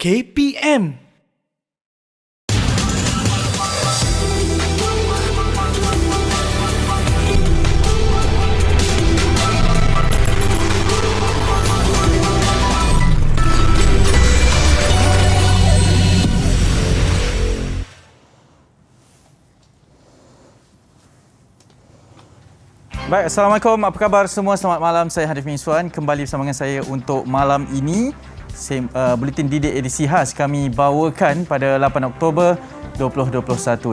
KPM. Baik, Assalamualaikum. Apa khabar semua? Selamat malam. Saya Hanif Miswan. Kembali bersama dengan saya untuk malam ini. Buletin Didik edisi khas kami bawakan pada 8 Oktober 2021.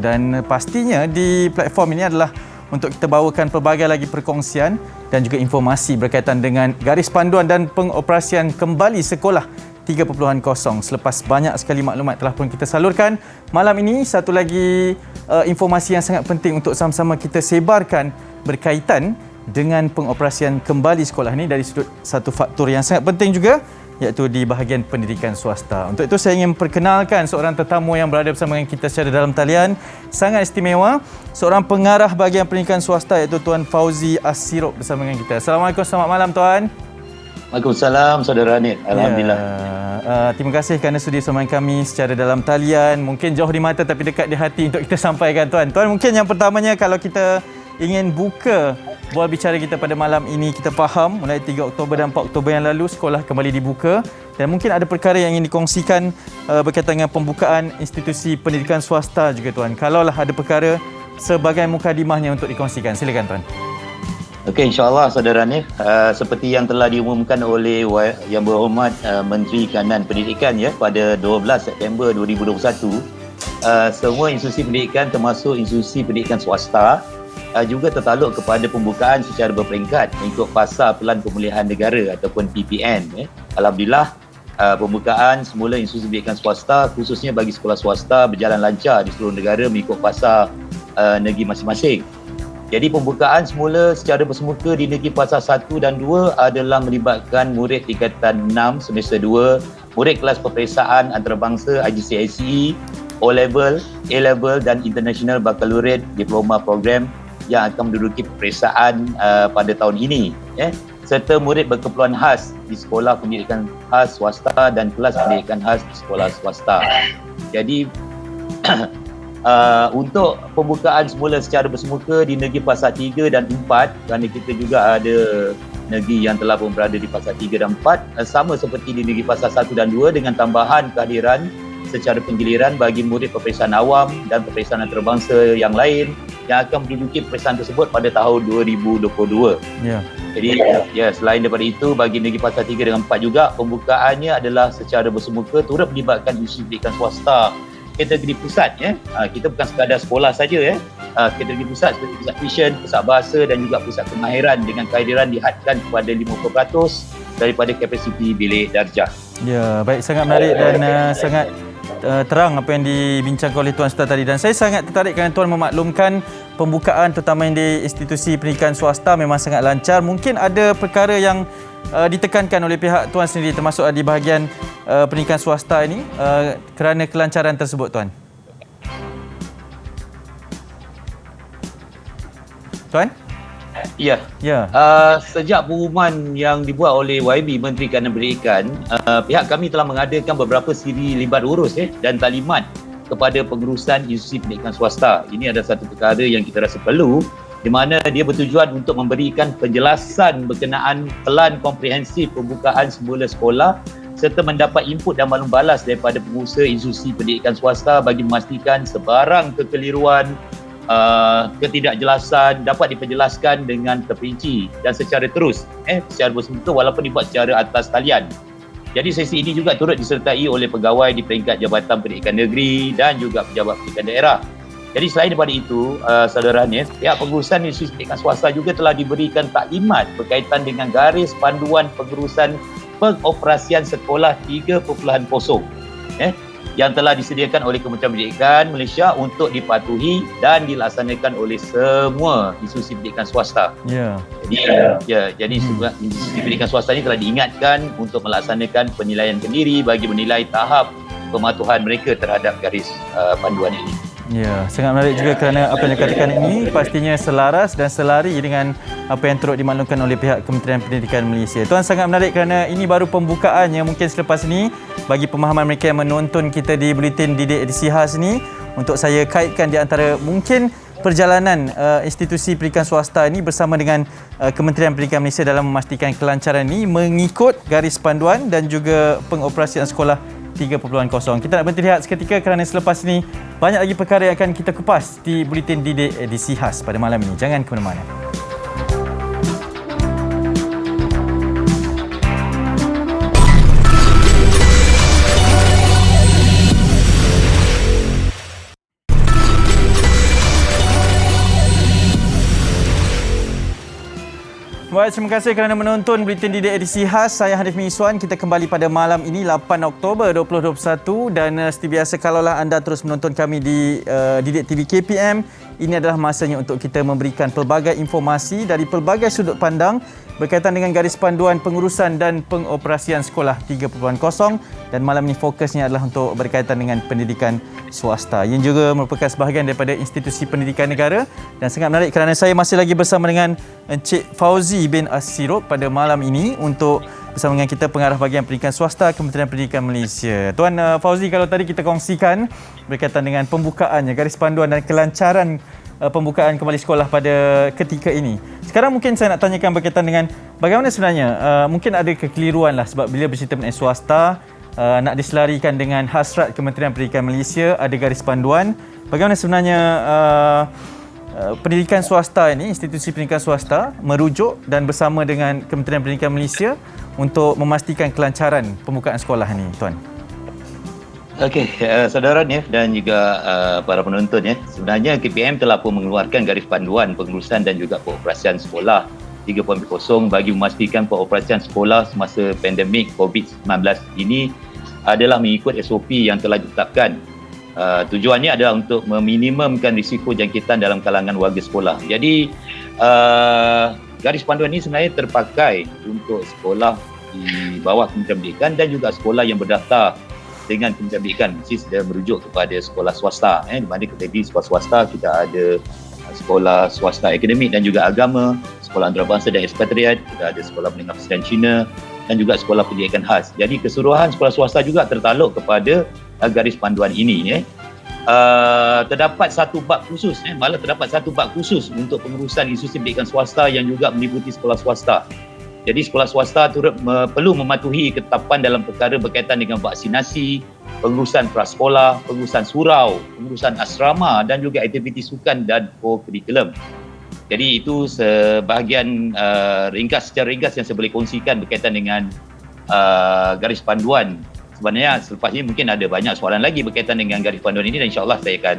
Dan pastinya di platform ini adalah untuk kita bawakan pelbagai lagi perkongsian dan juga informasi berkaitan dengan garis panduan dan pengoperasian kembali sekolah 3.0. Selepas banyak sekali maklumat telah pun kita salurkan, malam ini satu lagi informasi yang sangat penting untuk sama-sama kita sebarkan berkaitan dengan pengoperasian kembali sekolah ini dari sudut satu faktor yang sangat penting juga, iaitu di bahagian pendidikan swasta. Untuk itu saya ingin memperkenalkan seorang tetamu yang berada bersama dengan kita secara dalam talian, sangat istimewa, seorang pengarah bahagian pendidikan swasta, iaitu Tuan Fauzi As-Sirop bersama dengan kita. Assalamualaikum, selamat malam Tuan. Waalaikumsalam, Saudara Hanif. Alhamdulillah. Terima kasih kerana sudi bersama kami secara dalam talian. Mungkin jauh di mata tapi dekat di hati untuk kita sampaikan Tuan. Tuan, mungkin yang pertamanya kalau kita ingin buka bual bicara kita pada malam ini, kita faham mulai 3 Oktober dan 4 Oktober yang lalu sekolah kembali dibuka dan mungkin ada perkara yang ingin dikongsikan berkaitan dengan pembukaan institusi pendidikan swasta juga Tuan. Kalaulah ada perkara sebagai mukadimahnya untuk dikongsikan, silakan Tuan. Okey, insya-Allah Saudara Hanif, seperti yang telah diumumkan oleh Yang Berhormat Menteri Kanan Pendidikan pada 12 September 2021, semua institusi pendidikan termasuk institusi pendidikan swasta juga tertakluk kepada pembukaan secara berperingkat mengikut Fasa Pelan Pemulihan Negara ataupun PPN. Alhamdulillah, pembukaan semula institusi pendidikan swasta khususnya bagi sekolah swasta berjalan lancar di seluruh negara mengikut fasa negeri masing-masing. Jadi pembukaan semula secara bersemuka di negeri Fasa 1 dan 2 adalah melibatkan murid tingkatan 6 semester 2, murid kelas peperiksaan antarabangsa IGCSE, O-Level, A-Level dan International Baccalaureate Diploma Program yang akan menduduki peperiksaan pada tahun ini, serta murid berkeperluan khas di sekolah pendidikan khas swasta dan kelas pendidikan khas di sekolah swasta. Jadi untuk pembukaan semula secara bersemuka di negeri Fasa 3 dan 4, kerana kita juga ada negeri yang telah pun berada di Fasa 3 dan 4, sama seperti di negeri Fasa 1 dan 2 dengan tambahan kehadiran secara penggiliran bagi murid peperiksaan awam dan peperiksaan antarabangsa yang lain yang akan menduduki peperiksaan tersebut pada tahun 2022. Jadi selain daripada itu, bagi negeri Fasa 3 dan 4 juga pembukaannya adalah secara bersemuka turut melibatkan institusi pendidikan swasta kategori pusat. Kita bukan sekadar sekolah saja, kategori pusat seperti pusat tuition, pusat bahasa dan juga pusat kemahiran dengan kehadiran dihadkan kepada 50% daripada kapasiti bilik darjah. Ya, baik, sangat menarik dan sangat terang apa yang dibincangkan oleh Tuan Sultan tadi, dan saya sangat tertarik kerana Tuan memaklumkan pembukaan terutama di institusi pendidikan swasta memang sangat lancar. Mungkin ada perkara yang ditekankan oleh pihak Tuan sendiri termasuk di bahagian pendidikan swasta ini kerana kelancaran tersebut Tuan. Tuan? Ya. Sejak pengumuman yang dibuat oleh YB Menteri Kanan Pendidikan, pihak kami telah mengadakan beberapa siri libat urus dan talimat kepada pengurusan institusi pendidikan swasta. Ini adalah satu perkara yang kita rasa perlu, di mana dia bertujuan untuk memberikan penjelasan berkenaan pelan komprehensif pembukaan semula sekolah serta mendapat input dan maklum balas daripada pengurusa institusi pendidikan swasta bagi memastikan sebarang kekeliruan, ketidakjelasan dapat diperjelaskan dengan terperinci dan secara terus, secara bersemuka walaupun dibuat secara atas talian. Jadi sesi ini juga turut disertai oleh pegawai di peringkat Jabatan Pendidikan Negeri dan juga pejabat pendidikan daerah. Jadi selain daripada itu, Saudara Hanif, pihak pengurusan institusi pendidikan swasta juga telah diberikan taklimat berkaitan dengan garis panduan pengurusan pengoperasian sekolah 3.0 yang telah disediakan oleh Kementerian Pendidikan Malaysia untuk dipatuhi dan dilaksanakan oleh semua institusi pendidikan swasta. Jadi semua institusi pendidikan swasta ini telah diingatkan untuk melaksanakan penilaian kendiri bagi menilai tahap pematuhan mereka terhadap garis panduan ini. Ya, sangat menarik juga kerana apa yang dikatakan ini pastinya selaras dan selari dengan apa yang turut dimaklumkan oleh pihak Kementerian Pendidikan Malaysia. Tuan, sangat menarik kerana ini baru pembukaan yang mungkin selepas ini bagi pemahaman mereka yang menonton kita di Buletin Didik edisi khas ni, untuk saya kaitkan di antara mungkin perjalanan institusi pendidikan swasta ini bersama dengan Kementerian Pendidikan Malaysia dalam memastikan kelancaran ini mengikut garis panduan dan juga pengoperasian sekolah 3.0. Kita nak berhenti lihat seketika kerana selepas ini banyak lagi perkara yang akan kita kupas di Buletin Didik edisi khas pada malam ini. Jangan ke mana-mana. Baik, terima kasih kerana menonton Buletin Didik edisi khas. Saya Hanif Miswan. Kita kembali pada malam ini 8 Oktober 2021 dan seperti biasa kalaulah anda terus menonton kami di Didik TV KPM, ini adalah masanya untuk kita memberikan pelbagai informasi dari pelbagai sudut pandang berkaitan dengan garis panduan pengurusan dan pengoperasian sekolah 3.0, dan malam ini fokusnya adalah untuk berkaitan dengan pendidikan swasta yang juga merupakan sebahagian daripada institusi pendidikan negara. Dan sangat menarik kerana saya masih lagi bersama dengan Encik Fauzi bin As-Sirop pada malam ini untuk bersama dengan kita pengarah bahagian pendidikan swasta Kementerian Pendidikan Malaysia. Tuan Fauzi, kalau tadi kita kongsikan berkaitan dengan pembukaannya, garis panduan dan kelancaran pembukaan kembali sekolah pada ketika ini. Sekarang mungkin saya nak tanyakan berkaitan dengan bagaimana sebenarnya mungkin ada kekeliruan lah sebab bila bercerita mengenai swasta nak diselarikan dengan hasrat Kementerian Pendidikan Malaysia, ada garis panduan. Bagaimana sebenarnya pendidikan swasta ini, institusi pendidikan swasta merujuk dan bersama dengan Kementerian Pendidikan Malaysia untuk memastikan kelancaran pembukaan sekolah ini, Tuan? Okey, saudara Nif dan juga para penonton ya. Sebenarnya KPM telah pun mengeluarkan garis panduan pengurusan dan juga pengoperasian sekolah 3.0 bagi memastikan pengoperasian sekolah semasa pandemik COVID-19 ini adalah mengikut SOP yang telah ditetapkan. Tujuannya adalah untuk meminimumkan risiko jangkitan dalam kalangan warga sekolah. Jadi garis panduan ini sebenarnya terpakai untuk sekolah di bawah Kementerian Pendidikan dan juga sekolah yang berdaftar dengan Kementerian Pendidikan, mesti sudah merujuk kepada sekolah swasta. Di mana di sekolah swasta kita ada sekolah swasta akademik dan juga agama, sekolah antarabangsa dan ekspatriat, kita ada sekolah menengah Presiden Cina dan juga sekolah pendidikan khas. Jadi keseluruhan sekolah swasta juga tertakluk kepada garis panduan ini. Terdapat satu bab khusus, malah terdapat satu bab khusus untuk pengurusan institusi pendidikan swasta yang juga meliputi sekolah swasta. Jadi sekolah swasta turut perlu mematuhi ketetapan dalam perkara berkaitan dengan vaksinasi, pengurusan prasekolah, pengurusan surau, pengurusan asrama dan juga aktiviti sukan dan co-curriculum. Jadi itu sebahagian secara ringkas yang saya boleh kongsikan berkaitan dengan garis panduan. Sebenarnya selepas ini mungkin ada banyak soalan lagi berkaitan dengan garis panduan ini dan insya-Allah saya akan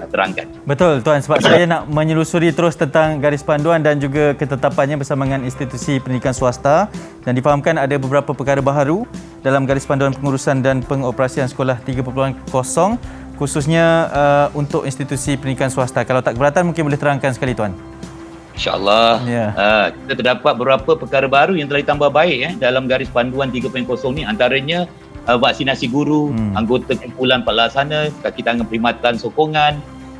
terangkan. Betul, Tuan, sebab saya nak menyelusuri terus tentang garis panduan dan juga ketetapannya bersama dengan institusi pendidikan swasta, dan difahamkan ada beberapa perkara baharu dalam garis panduan pengurusan dan pengoperasian sekolah 3.0 khususnya untuk institusi pendidikan swasta. Kalau tak keberatan mungkin boleh terangkan sekali, Tuan. InsyaAllah. Kita terdapat beberapa perkara baru yang telah ditambah baik dalam garis panduan 3.0 ni, antaranya vaksinasi guru, anggota kumpulan pelaksana, kaki tangan perkhidmatan sokongan.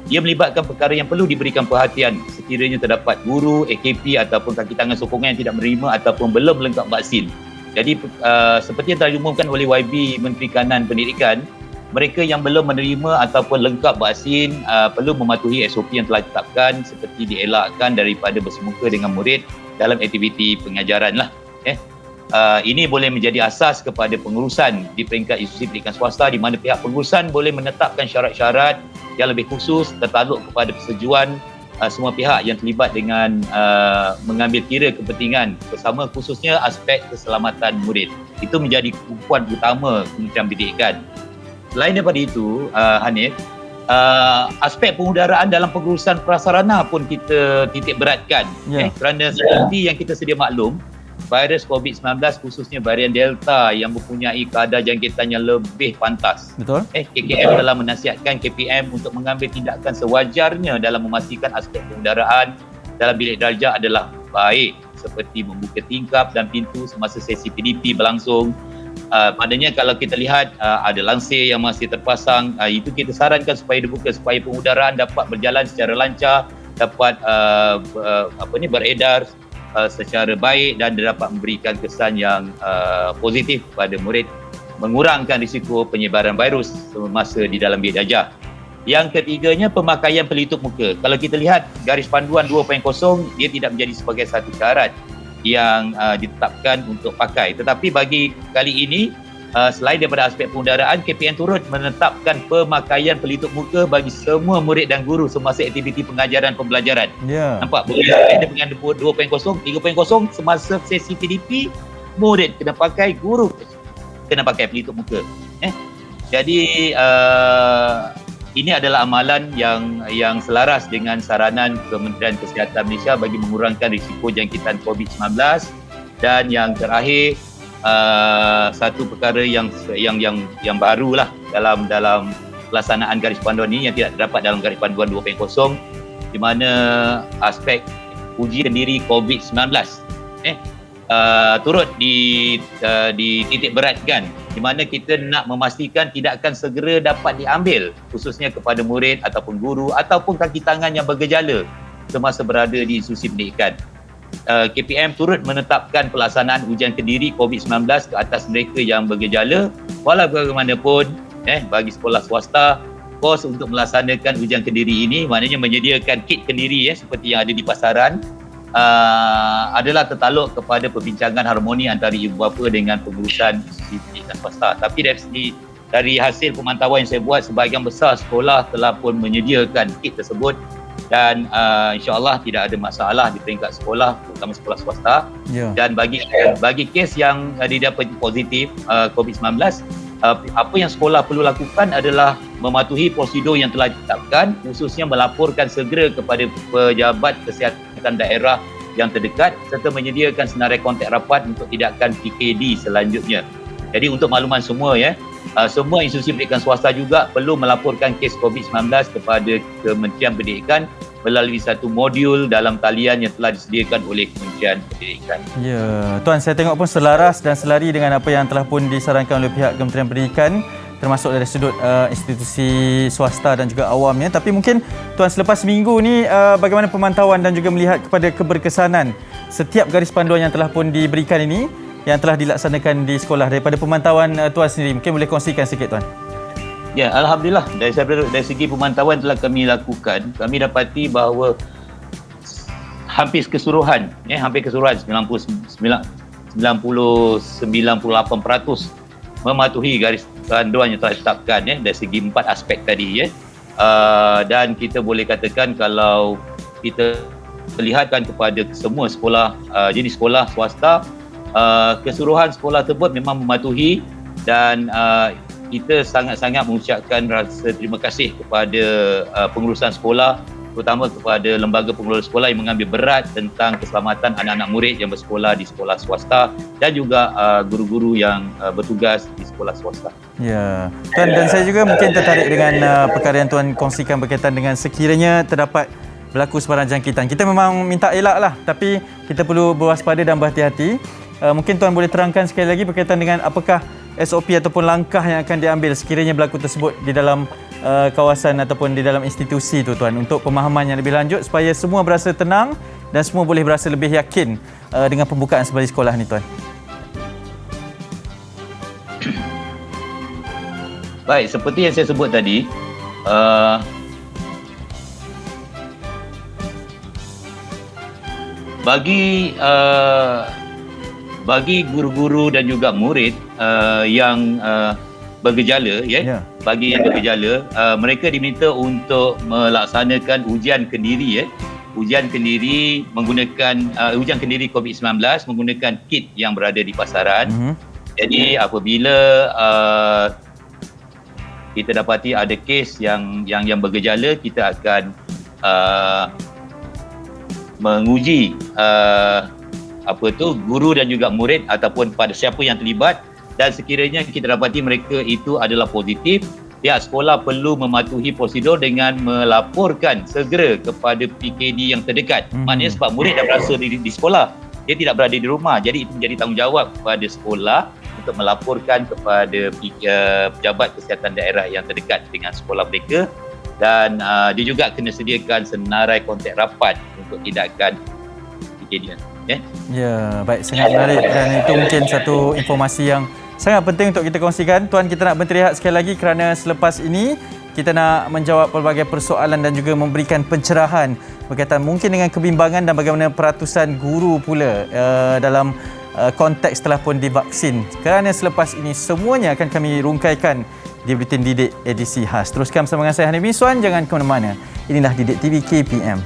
Ia melibatkan perkara yang perlu diberikan perhatian sekiranya terdapat guru, AKP ataupun kaki tangan sokongan yang tidak menerima ataupun belum melengkap vaksin. Jadi seperti yang telah diumumkan oleh YB Menteri Kanan Pendidikan, mereka yang belum menerima ataupun lengkap vaksin perlu mematuhi SOP yang telah ditetapkan, seperti dielakkan daripada bersemuka dengan murid dalam aktiviti pengajaran lah. Ini boleh menjadi asas kepada pengurusan di peringkat institusi pendidikan swasta, di mana pihak pengurusan boleh menetapkan syarat-syarat yang lebih khusus tertakluk kepada persetujuan semua pihak yang terlibat dengan mengambil kira kepentingan bersama, khususnya aspek keselamatan murid. Itu menjadi tumpuan utama Kementerian Pendidikan. Selain daripada itu, Hanif, aspek pengudaraan dalam pengurusan prasarana pun kita titik beratkan. Kerana seperti yang kita sedia maklum, virus COVID-19 khususnya varian Delta yang mempunyai kadar jangkitan yang lebih pantas. Betul. KKM telah menasihatkan KPM untuk mengambil tindakan sewajarnya dalam memastikan aspek pengudaraan dalam bilik darjah adalah baik, seperti membuka tingkap dan pintu semasa sesi PDP berlangsung, Maknanya kalau kita lihat ada lansir yang masih terpasang, itu kita sarankan supaya dibuka supaya pengudaraan dapat berjalan secara lancar, dapat beredar secara baik dan dapat memberikan kesan yang positif kepada murid, mengurangkan risiko penyebaran virus semasa di dalam bilik darjah. Yang ketiganya, pemakaian pelitup muka. Kalau kita lihat garis panduan 2.0, dia tidak menjadi sebagai satu syarat yang ditetapkan untuk pakai. Tetapi bagi kali ini, selain daripada aspek pengudaraan, KPM turut menetapkan pemakaian pelitup muka bagi semua murid dan guru semasa aktiviti pengajaran pembelajaran. Nampak? Berbeza dengan 2.0, 3.0, semasa sesi PDP, murid kena pakai, guru kena pakai pelitup muka. Jadi ini adalah amalan yang selaras dengan saranan Kementerian Kesihatan Malaysia bagi mengurangkan risiko jangkitan COVID-19. Dan yang terakhir, satu perkara yang barulah dalam pelaksanaan garis panduan ini yang tidak terdapat dalam garis panduan 2.0, di mana aspek uji sendiri COVID-19 turut dititik beratkan, di mana kita nak memastikan tidak akan segera dapat diambil, khususnya kepada murid ataupun guru ataupun kaki tangan yang bergejala semasa berada di institusi pendidikan. KPM turut menetapkan pelaksanaan ujian kendiri COVID-19 ke atas mereka yang bergejala. Walau bagaimanapun, bagi sekolah swasta, kos untuk melaksanakan ujian kendiri ini, maknanya menyediakan kit kendiri seperti yang ada di pasaran, adalah tertaluk kepada perbincangan harmoni antara ibu bapa dengan pengurusan institusi pendidikan swasta. Tapi dari hasil pemantauan yang saya buat, sebahagian besar sekolah telah pun menyediakan kit tersebut dan insya-Allah tidak ada masalah di peringkat sekolah, terutama sekolah swasta. Dan bagi kes yang didapati positif COVID-19, apa yang sekolah perlu lakukan adalah mematuhi prosedur yang telah ditetapkan, khususnya melaporkan segera kepada pejabat kesihatan daerah yang terdekat serta menyediakan senarai kontak rapat untuk tindakan PKD selanjutnya. Jadi untuk makluman semua, semua institusi pendidikan swasta juga perlu melaporkan kes COVID-19 kepada Kementerian Pendidikan melalui satu modul dalam talian yang telah disediakan oleh Kementerian Pendidikan. Ya, Tuan, saya tengok pun selaras dan selari dengan apa yang telah pun disarankan oleh pihak Kementerian Pendidikan, termasuk dari sudut institusi swasta dan juga awamnya. Tapi mungkin Tuan, selepas seminggu ni bagaimana pemantauan dan juga melihat kepada keberkesanan setiap garis panduan yang telah pun diberikan ini yang telah dilaksanakan di sekolah, daripada pemantauan Tuan sendiri, mungkin boleh kongsikan sikit, Tuan? Ya, Alhamdulillah, dari segi pemantauan telah kami lakukan, kami dapati bahawa hampir keseluruhan 98% mematuhi garis panduan yang telah ditetapkan dari segi 4 aspek tadi. Dan kita boleh katakan kalau kita perlihatkan kepada semua sekolah, jenis sekolah swasta, keseluruhan sekolah tersebut memang mematuhi dan kita sangat-sangat mengucapkan rasa terima kasih kepada pengurusan sekolah, terutama kepada lembaga pengelola sekolah yang mengambil berat tentang keselamatan anak-anak murid yang bersekolah di sekolah swasta dan juga guru-guru yang bertugas di sekolah swasta. Ya, Tuan, dan saya juga mungkin tertarik dengan perkara yang Tuan kongsikan berkaitan dengan sekiranya terdapat berlaku sebarang jangkitan. Kita memang minta elak lah, tapi kita perlu berwaspada dan berhati-hati. Mungkin Tuan boleh terangkan sekali lagi berkaitan dengan apakah SOP ataupun langkah yang akan diambil sekiranya berlaku tersebut di dalam kawasan ataupun di dalam institusi tu, Tuan, untuk pemahaman yang lebih lanjut supaya semua berasa tenang dan semua boleh berasa lebih yakin dengan pembukaan kembali sekolah ni, Tuan. Baik, seperti yang saya sebut tadi, bagi guru-guru dan juga murid yang bergejala, bagi yang bergejala, mereka diminta untuk melaksanakan ujian kendiri, ujian kendiri menggunakan ujian kendiri COVID-19 menggunakan kit yang berada di pasaran. Jadi apabila kita dapati ada kes yang bergejala, kita akan menguji guru dan juga murid ataupun pada siapa yang terlibat, dan sekiranya kita dapati mereka itu adalah positif, pihak sekolah perlu mematuhi prosedur dengan melaporkan segera kepada PKD yang terdekat. Maknanya sebab murid dah berasa di sekolah, dia tidak berada di rumah, jadi itu menjadi tanggungjawab kepada sekolah untuk melaporkan kepada pejabat kesihatan daerah yang terdekat dengan sekolah mereka, dan dia juga kena sediakan senarai kontak rapat untuk tindakan kejadian. Ya, baik, sangat menarik dan itu mungkin satu informasi yang sangat penting untuk kita kongsikan. Tuan, kita nak berteriak sekali lagi kerana selepas ini kita nak menjawab pelbagai persoalan dan juga memberikan pencerahan berkaitan mungkin dengan kebimbangan dan bagaimana peratusan guru pula dalam konteks telah pun divaksin. Kerana selepas ini semuanya akan kami rungkaikan di Buletin Didik edisi khas. Teruskan bersama dengan saya Hanif Miswan, jangan ke mana-mana. Inilah Didik TV KPM.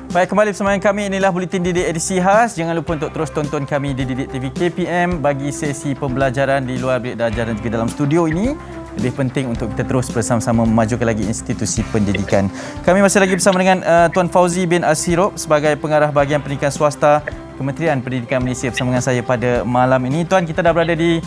Baik, kembali bersama kami. Inilah Buletin Didik edisi khas. Jangan lupa untuk terus tonton kami di Didik TV KPM bagi sesi pembelajaran di luar bilik darjah dan juga dalam studio ini. Lebih penting untuk kita terus bersama-sama memajukan lagi institusi pendidikan. Kami masih lagi bersama dengan Tuan Fauzi bin Al-Sirop sebagai Pengarah Bahagian Pendidikan Swasta Kementerian Pendidikan Malaysia bersama dengan saya pada malam ini. Tuan, kita dah berada di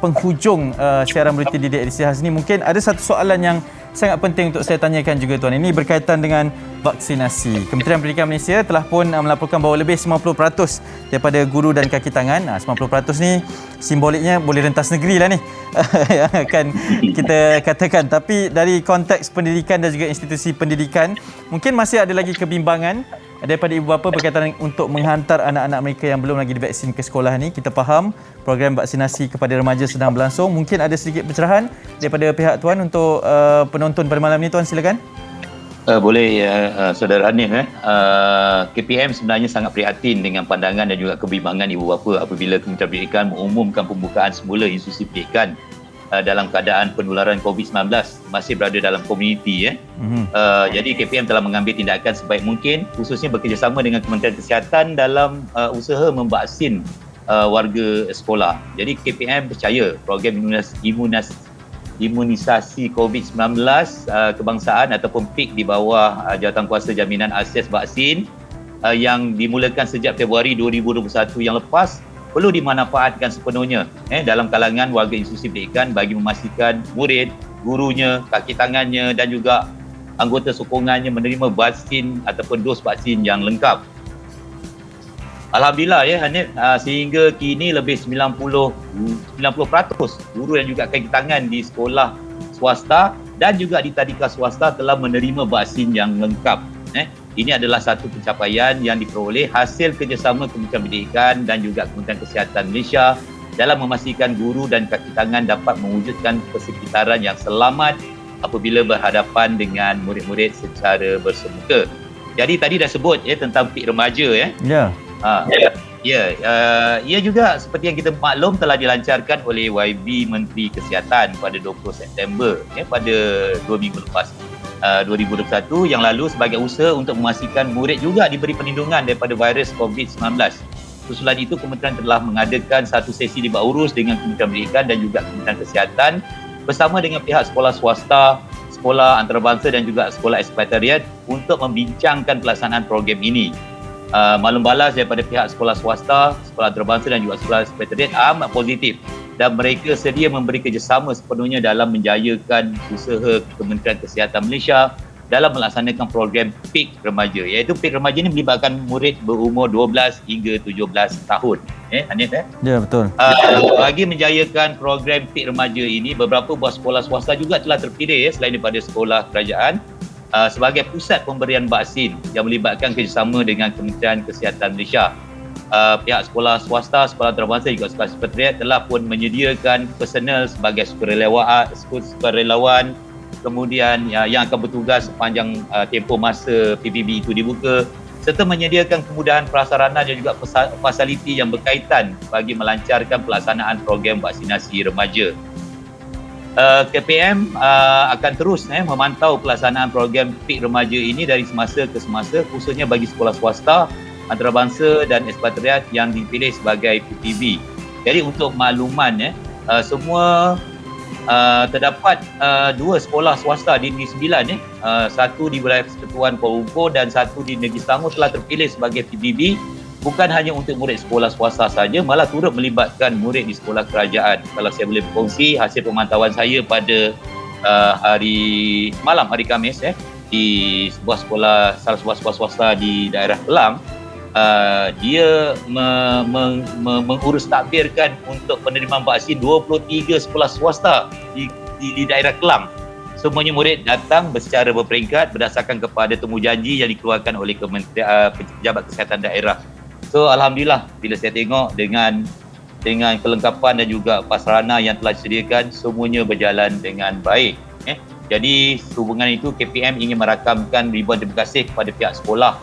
penghujung siaran Buletin Didik edisi khas ini. Mungkin ada satu soalan yang sangat penting untuk saya tanyakan juga, Tuan. Ini berkaitan dengan vaksinasi. Kementerian Pendidikan Malaysia telah pun melaporkan bahawa lebih 90% daripada guru dan kaki tangan, 90% ni simboliknya boleh rentas negeri lah ni yang akan kita katakan. Tapi dari konteks pendidikan dan juga institusi pendidikan, mungkin masih ada lagi kebimbangan daripada ibu bapa berkaitan untuk menghantar anak-anak mereka yang belum lagi divaksin ke sekolah ni. Kita faham program vaksinasi kepada remaja sedang berlangsung. Mungkin ada sedikit pencerahan daripada pihak Tuan untuk penonton pada malam ni, Tuan, silakan. Boleh, Saudara Hanif. KPM sebenarnya sangat prihatin dengan pandangan dan juga kebimbangan ibu bapa apabila Kementerian Pendidikan mengumumkan pembukaan semula institusi pendidikan dalam keadaan penularan COVID-19 masih berada dalam komuniti. Jadi KPM telah mengambil tindakan sebaik mungkin, khususnya bekerjasama dengan Kementerian Kesihatan dalam usaha memvaksin warga sekolah. Jadi KPM percaya program imunisasi COVID-19 kebangsaan ataupun PIK di bawah Jawatankuasa Jaminan Akses Vaksin yang dimulakan sejak Februari 2021 yang lepas perlu dimanfaatkan sepenuhnya dalam kalangan warga institusi pendidikan bagi memastikan murid, gurunya, kaki tangannya dan juga anggota sokongannya menerima vaksin ataupun dos vaksin yang lengkap. Alhamdulillah Hanif, sehingga kini lebih 90% guru dan juga kaki tangan di sekolah swasta dan juga di tadika swasta telah menerima vaksin yang lengkap. Ini adalah satu pencapaian yang diperoleh hasil kerjasama Kementerian Pendidikan dan juga Kementerian Kesihatan Malaysia dalam memastikan guru dan kaki tangan dapat mewujudkan persekitaran yang selamat apabila berhadapan dengan murid-murid secara bersemuka. Jadi tadi dah sebut tentang PIK remaja. Ia juga seperti yang kita maklum telah dilancarkan oleh YB Menteri Kesihatan pada 20 September pada 2 minggu lepas 2021 yang lalu sebagai usaha untuk memastikan murid juga diberi perlindungan daripada virus COVID-19. Susulan itu Kementerian telah mengadakan satu sesi libat urus dengan Kementerian Pendidikan dan juga Kementerian Kesihatan bersama dengan pihak sekolah swasta, sekolah antarabangsa dan juga sekolah ekspatariat untuk membincangkan pelaksanaan program ini. Maklum balas daripada pihak sekolah swasta, sekolah antarabangsa dan juga sekolah sekretariat amat positif dan mereka sedia memberi kerjasama sepenuhnya dalam menjayakan usaha Kementerian Kesihatan Malaysia dalam melaksanakan program PIK remaja, iaitu PIK remaja ini melibatkan murid berumur 12 hingga 17 tahun. Hanif? Ya, betul. Bagi menjayakan program PIK remaja ini, beberapa buah sekolah swasta juga telah terpilih selain daripada sekolah kerajaan sebagai pusat pemberian vaksin yang melibatkan kerjasama dengan Kementerian Kesihatan Malaysia. Pihak sekolah swasta, sekolah antarabangsa juga sekolah sekretariat telah pun menyediakan personel sebagai sukarelawan kemudian yang akan bertugas sepanjang tempoh masa PBB itu dibuka serta menyediakan kemudahan prasarana dan juga fasiliti yang berkaitan bagi melancarkan pelaksanaan program vaksinasi remaja. KPM akan terus memantau pelaksanaan program PIK remaja ini dari semasa ke semasa, khususnya bagi sekolah swasta, antarabangsa dan ekspatriat yang dipilih sebagai PPB. Jadi untuk makluman semua terdapat dua sekolah swasta di Negeri Sembilan satu di wilayah Persekutuan Kuala Lumpur dan satu di Negeri Selangor telah terpilih sebagai PPB bukan hanya untuk murid sekolah swasta saja, malah turut melibatkan murid di sekolah kerajaan. Kalau saya boleh berkongsi hasil pemantauan saya pada hari Khamis di salah sebuah sekolah swasta di daerah Kelang, dia mengurus takbirkan untuk penerimaan vaksin 23 sekolah swasta di daerah Kelang. Semuanya murid datang secara berperingkat berdasarkan kepada temujanji yang dikeluarkan oleh Pejabat Kesihatan Daerah. So alhamdulillah, bila saya tengok dengan kelengkapan dan juga prasarana yang telah disediakan, semuanya berjalan dengan baik. Jadi hubungan itu KPM ingin merakamkan ribuan terima kasih kepada pihak sekolah,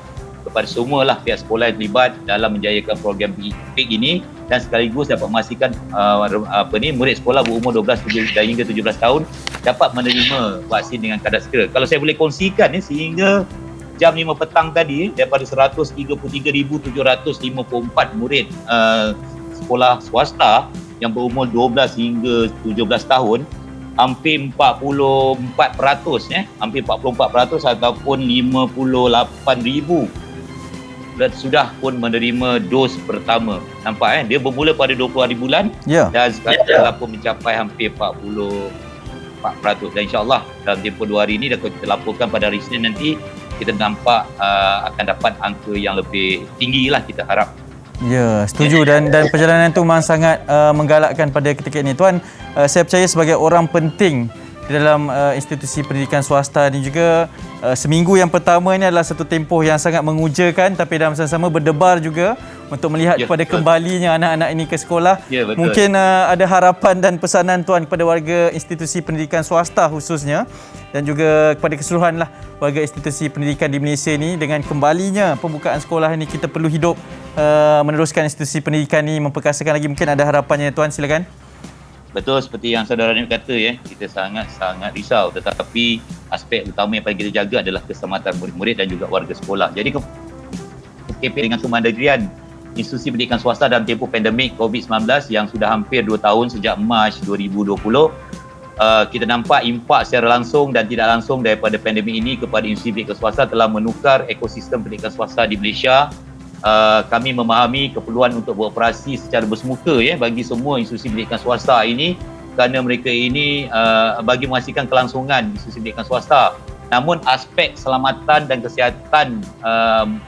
kepada semualah pihak sekolah yang terlibat dalam menjayakan program PIK ini, dan sekaligus dapat memastikan murid sekolah berumur 12 hingga 17 tahun dapat menerima vaksin dengan kadar segera. Kalau saya boleh kongsikan sehingga jam 5 petang tadi, daripada 133,754 murid sekolah swasta yang berumur 12 hingga 17 tahun, hampir 44%, hampir 44% ataupun 58,000 sudah pun menerima dos pertama. Nampak dia bermula pada 20 hari bulan dan sekarang telah pun mencapai hampir 44%. Dan insyaAllah dalam tempoh 2 hari ini, dan kalau kita laporkan pada hari Isnin nanti, kita nampak akan dapat angka yang lebih tinggi lah, kita harap. Ya, setuju, dan perjalanan itu memang sangat menggalakkan pada ketika ini. Tuan, saya percaya sebagai orang penting di dalam institusi pendidikan swasta ni juga, seminggu yang pertama ini adalah satu tempoh yang sangat mengujakan, tapi dalam masa sama berdebar juga untuk melihat kepada kembalinya anak-anak ini ke sekolah. Mungkin ada harapan dan pesanan Tuan kepada warga institusi pendidikan swasta khususnya, dan juga kepada keseluruhan lah warga institusi pendidikan di Malaysia ini. Dengan kembalinya pembukaan sekolah ini, kita perlu hidup meneruskan institusi pendidikan ini, memperkasakan lagi. Mungkin ada harapannya Tuan, silakan. Betul, seperti yang saudara ni kata kita sangat risau, tetapi aspek utama yang paling kita jaga adalah keselamatan murid-murid dan juga warga sekolah. Jadi KPM dengan kemandirian institusi pendidikan swasta dalam tempoh pandemik COVID-19 yang sudah hampir 2 tahun sejak Mac 2020, kita nampak impak secara langsung dan tidak langsung daripada pandemik ini kepada institusi pendidikan swasta telah menukar ekosistem pendidikan swasta di Malaysia. Kami memahami keperluan untuk beroperasi secara bersemuka bagi semua institusi pendidikan swasta ini, kerana mereka ini bagi memastikan kelangsungan institusi pendidikan swasta. Namun aspek keselamatan dan kesihatan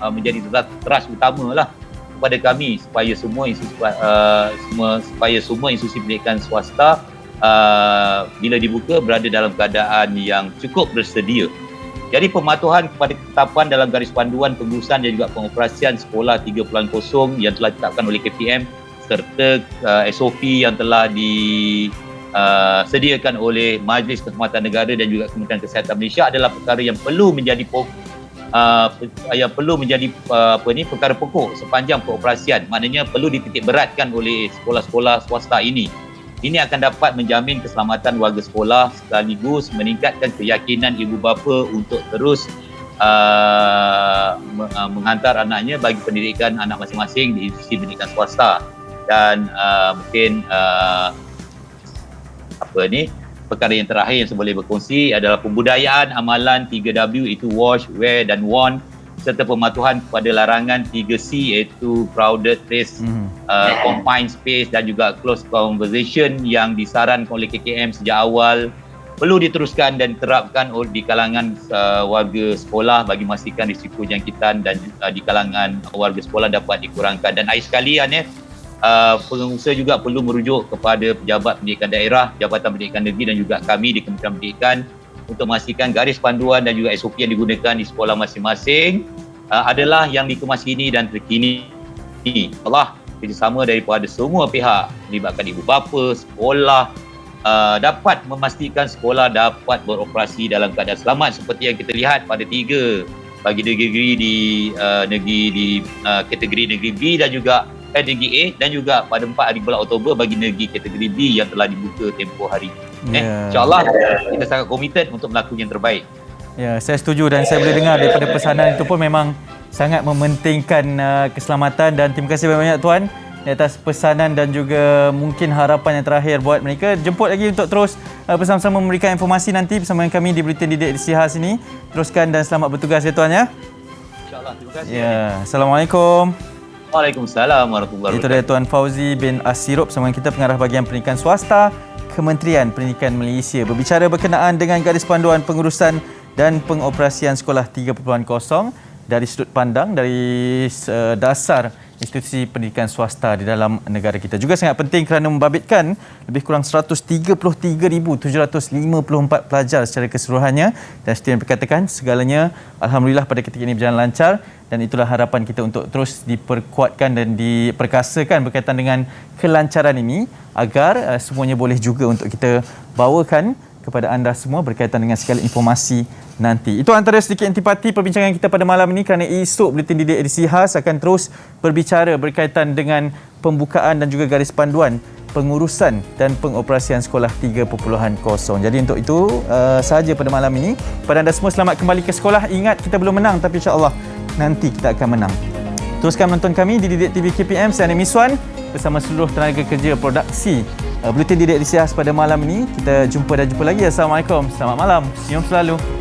menjadi teras utamalah kepada kami, supaya semua institusi pendidikan swasta bila dibuka berada dalam keadaan yang cukup bersedia. Jadi pematuhan kepada ketetapan dalam garis panduan pengurusan dan juga pengoperasian sekolah 3.0 yang telah ditetapkan oleh KPM, serta SOP yang telah disediakan oleh Majlis Kehormatan Negara dan juga Kementerian Kesihatan Malaysia adalah perkara yang perlu menjadi perkara pokok sepanjang pengoperasian. Maknanya perlu dititik beratkan oleh sekolah-sekolah swasta ini. Ini akan dapat menjamin keselamatan warga sekolah sekaligus meningkatkan keyakinan ibu bapa untuk terus menghantar anaknya bagi pendidikan anak masing-masing di institusi pendidikan swasta. Dan mungkin perkara yang terakhir yang saya boleh berkongsi adalah pembudayaan amalan 3W, iaitu wash, wear dan warn, serta pematuhan kepada larangan 3C, iaitu crowded place, confined space dan juga close conversation yang disarankan oleh KKM sejak awal, perlu diteruskan dan diterapkan di kalangan warga sekolah bagi memastikan risiko jangkitan dan di kalangan warga sekolah dapat dikurangkan. Dan akhir sekalian pengusaha juga perlu merujuk kepada pejabat pendidikan daerah, Jabatan Pendidikan Negeri dan juga kami di Kementerian Pendidikan untuk memastikan garis panduan dan juga SOP yang digunakan di sekolah masing-masing adalah yang dikemasini dan terkini. Allah, kerjasama daripada semua pihak melibatkan ibu bapa, sekolah, dapat memastikan sekolah dapat beroperasi dalam keadaan selamat seperti yang kita lihat pada 3 bagi negeri di kategori negeri B dan juga negeri A, dan juga pada 4 hari bulan Oktober bagi negeri kategori B yang telah dibuka tempoh hari. InsyaAllah kita sangat komited untuk melakukan yang terbaik. Ya, saya setuju, dan saya boleh dengar daripada pesanan itu pun memang sangat mementingkan keselamatan. Dan terima kasih banyak Tuan di atas pesanan dan juga mungkin harapan yang terakhir buat mereka. Jemput lagi untuk terus bersama-sama memberikan informasi nanti bersama dengan kami di Bulletin Didik Edisi Khas ini. Teruskan dan selamat bertugas ya Tuan ya. InsyaAllah, terima kasih. Ya, Assalamualaikum. Waalaikumsalam warahmatullahi Itu wabarakatuh. dia Tuan Fauzi bin Asirup bersama kita, pengarah bahagian pendidikan swasta Kementerian Pendidikan Malaysia, berbicara berkenaan dengan garis panduan pengurusan dan pengoperasian sekolah 3.0 dari sudut pandang dari dasar institusi pendidikan swasta di dalam negara kita. Juga sangat penting kerana membabitkan lebih kurang 133,754 pelajar secara keseluruhannya, dan seperti yang dikatakan, segalanya alhamdulillah pada ketika ini berjalan lancar, dan itulah harapan kita untuk terus diperkuatkan dan diperkasakan berkaitan dengan kelancaran ini agar semuanya boleh juga untuk kita bawakan kepada anda semua berkaitan dengan segala informasi nanti. Itu antara sedikit intipati perbincangan kita pada malam ini, kerana esok Buletin Didik edisi khas akan terus berbicara berkaitan dengan pembukaan dan juga garis panduan pengurusan dan pengoperasian sekolah 3.0. Jadi untuk itu sahaja pada malam ini. Pada anda semua, selamat kembali ke sekolah. Ingat, kita belum menang tapi insya-Allah nanti kita akan menang. Teruskan menonton kami di Didik TV KPM. Saya Hanim Miswan bersama seluruh tenaga kerja produksi Buletin Didik edisi khas pada malam ini. Kita jumpa lagi. Assalamualaikum. Selamat malam. Senyum selalu.